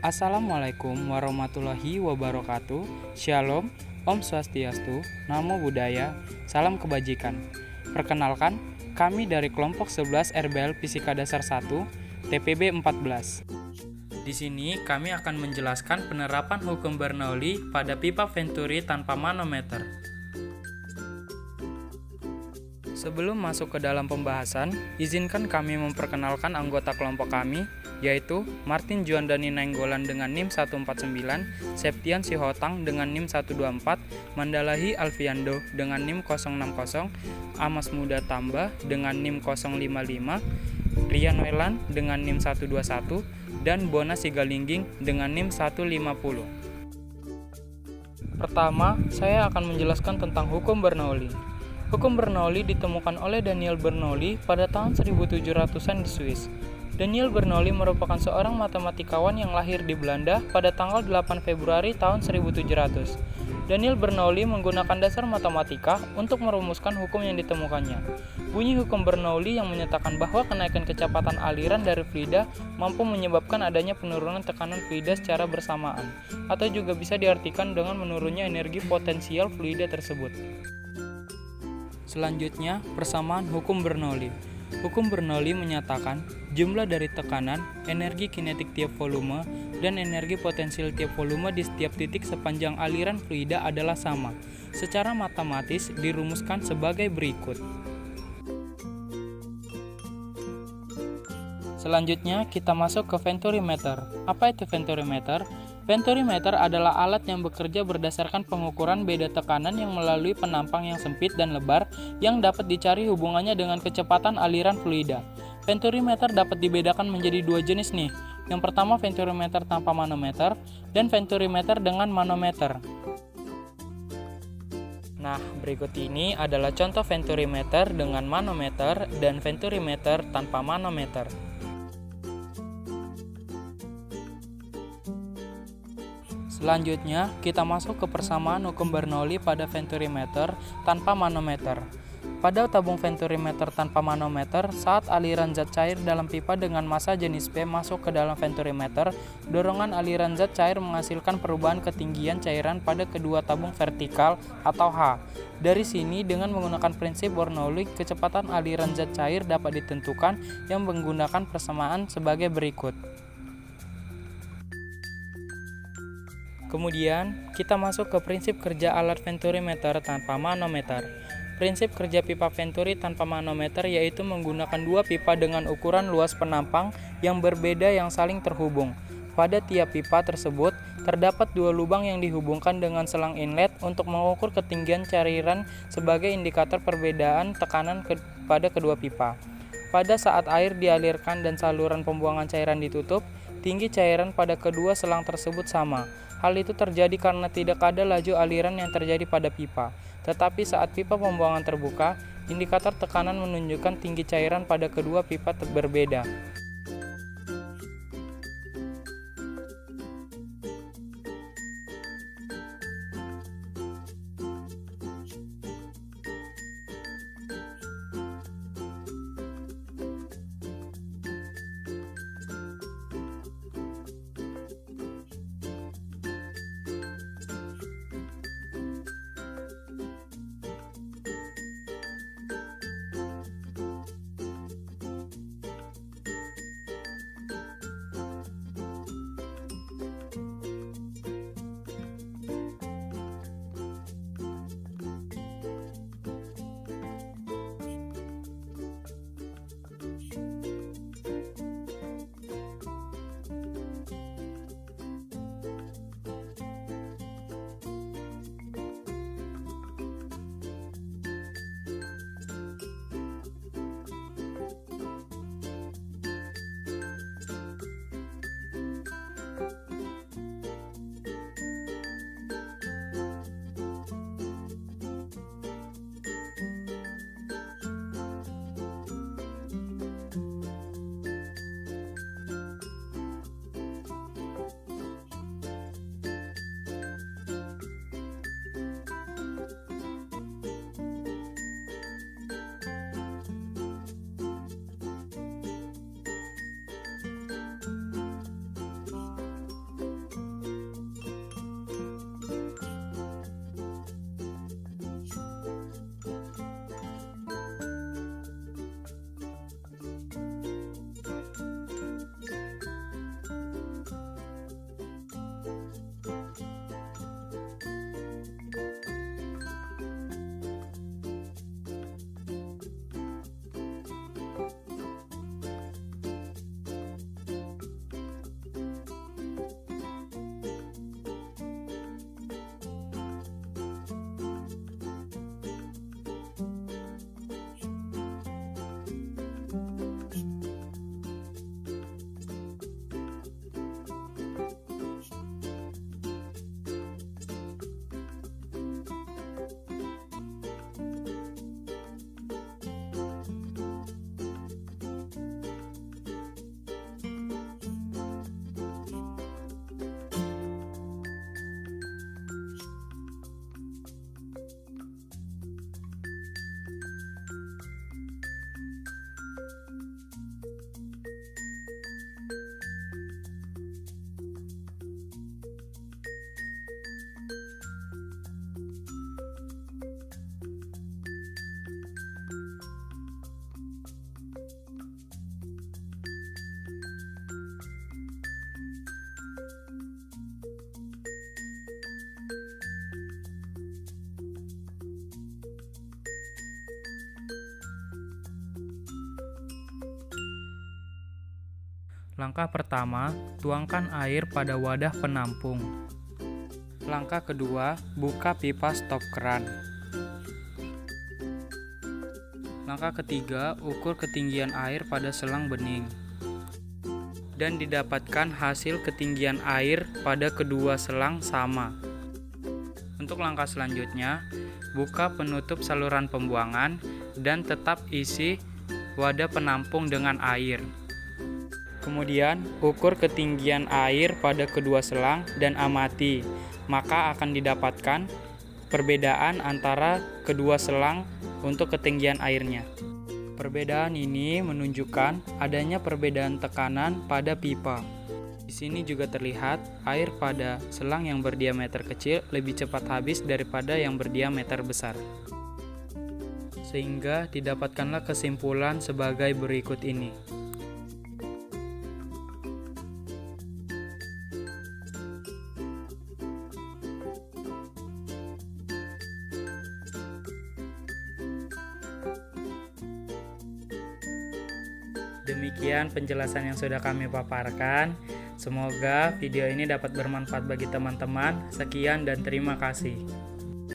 Assalamualaikum warahmatullahi wabarakatuh. Shalom, Om Swastiastu, Namo Buddhaya, Salam Kebajikan. Perkenalkan, kami dari kelompok 11 RBL Fisika Dasar 1, TPB 14. Di sini kami akan menjelaskan penerapan hukum Bernoulli pada pipa Venturi tanpa manometer. Sebelum masuk ke dalam pembahasan, izinkan kami memperkenalkan anggota kelompok kami, yaitu Martin Juandani Nainggolan dengan NIM 149, Septian Sihotang dengan NIM 124, Mandalahi Alfiando dengan NIM 060, Amas Muda Tambah dengan NIM 055, Rian Welan dengan NIM 121, dan Bona Sigalingging dengan NIM 150. Pertama, saya akan menjelaskan tentang hukum Bernoulli. Hukum Bernoulli ditemukan oleh Daniel Bernoulli pada tahun 1700-an di Swiss. Daniel Bernoulli merupakan seorang matematikawan yang lahir di Belanda pada tanggal 8 Februari tahun 1700. Daniel Bernoulli menggunakan dasar matematika untuk merumuskan hukum yang ditemukannya. Bunyi hukum Bernoulli yang menyatakan bahwa kenaikan kecepatan aliran dari fluida mampu menyebabkan adanya penurunan tekanan fluida secara bersamaan, atau juga bisa diartikan dengan menurunnya energi potensial fluida tersebut. Selanjutnya, persamaan hukum Bernoulli. Hukum Bernoulli menyatakan jumlah dari tekanan, energi kinetik tiap volume, dan energi potensial tiap volume di setiap titik sepanjang aliran fluida adalah sama. Secara matematis dirumuskan sebagai berikut. Selanjutnya, kita masuk ke Venturimeter. Apa itu Venturimeter? Venturimeter adalah alat yang bekerja berdasarkan pengukuran beda tekanan yang melalui penampang yang sempit dan lebar yang dapat dicari hubungannya dengan kecepatan aliran fluida. Venturimeter dapat dibedakan menjadi dua jenis nih. Yang pertama Venturimeter tanpa manometer dan Venturimeter dengan manometer. Nah, berikut ini adalah contoh Venturimeter dengan manometer dan Venturimeter tanpa manometer. Selanjutnya, kita masuk ke persamaan hukum Bernoulli pada Venturimeter tanpa manometer. Pada tabung Venturimeter tanpa manometer, saat aliran zat cair dalam pipa dengan massa jenis P masuk ke dalam Venturimeter, dorongan aliran zat cair menghasilkan perubahan ketinggian cairan pada kedua tabung vertikal atau H. Dari sini, dengan menggunakan prinsip Bernoulli, kecepatan aliran zat cair dapat ditentukan yang menggunakan persamaan sebagai berikut. Kemudian, kita masuk ke prinsip kerja alat Venturimeter tanpa manometer. Prinsip kerja pipa Venturi tanpa manometer yaitu menggunakan dua pipa dengan ukuran luas penampang yang berbeda yang saling terhubung. Pada tiap pipa tersebut, terdapat dua lubang yang dihubungkan dengan selang inlet untuk mengukur ketinggian cairan sebagai indikator perbedaan tekanan pada kedua pipa. Pada saat air dialirkan dan saluran pembuangan cairan ditutup, tinggi cairan pada kedua selang tersebut sama. Hal itu terjadi karena tidak ada laju aliran yang terjadi pada pipa. Tetapi saat pipa pembuangan terbuka, indikator tekanan menunjukkan tinggi cairan pada kedua pipa berbeda. Langkah pertama, tuangkan air pada wadah penampung. Langkah kedua, buka pipa stop keran. Langkah ketiga, ukur ketinggian air pada selang bening. Dan didapatkan hasil ketinggian air pada kedua selang sama. Untuk langkah selanjutnya, buka penutup saluran pembuangan dan tetap isi wadah penampung dengan air. Kemudian, ukur ketinggian air pada kedua selang dan amati, maka akan didapatkan perbedaan antara kedua selang untuk ketinggian airnya. Perbedaan ini menunjukkan adanya perbedaan tekanan pada pipa. Di sini juga terlihat air pada selang yang berdiameter kecil lebih cepat habis daripada yang berdiameter besar. Sehingga didapatkanlah kesimpulan sebagai berikut ini. Demikian penjelasan yang sudah kami paparkan. Semoga video ini dapat bermanfaat bagi teman-teman. Sekian dan terima kasih.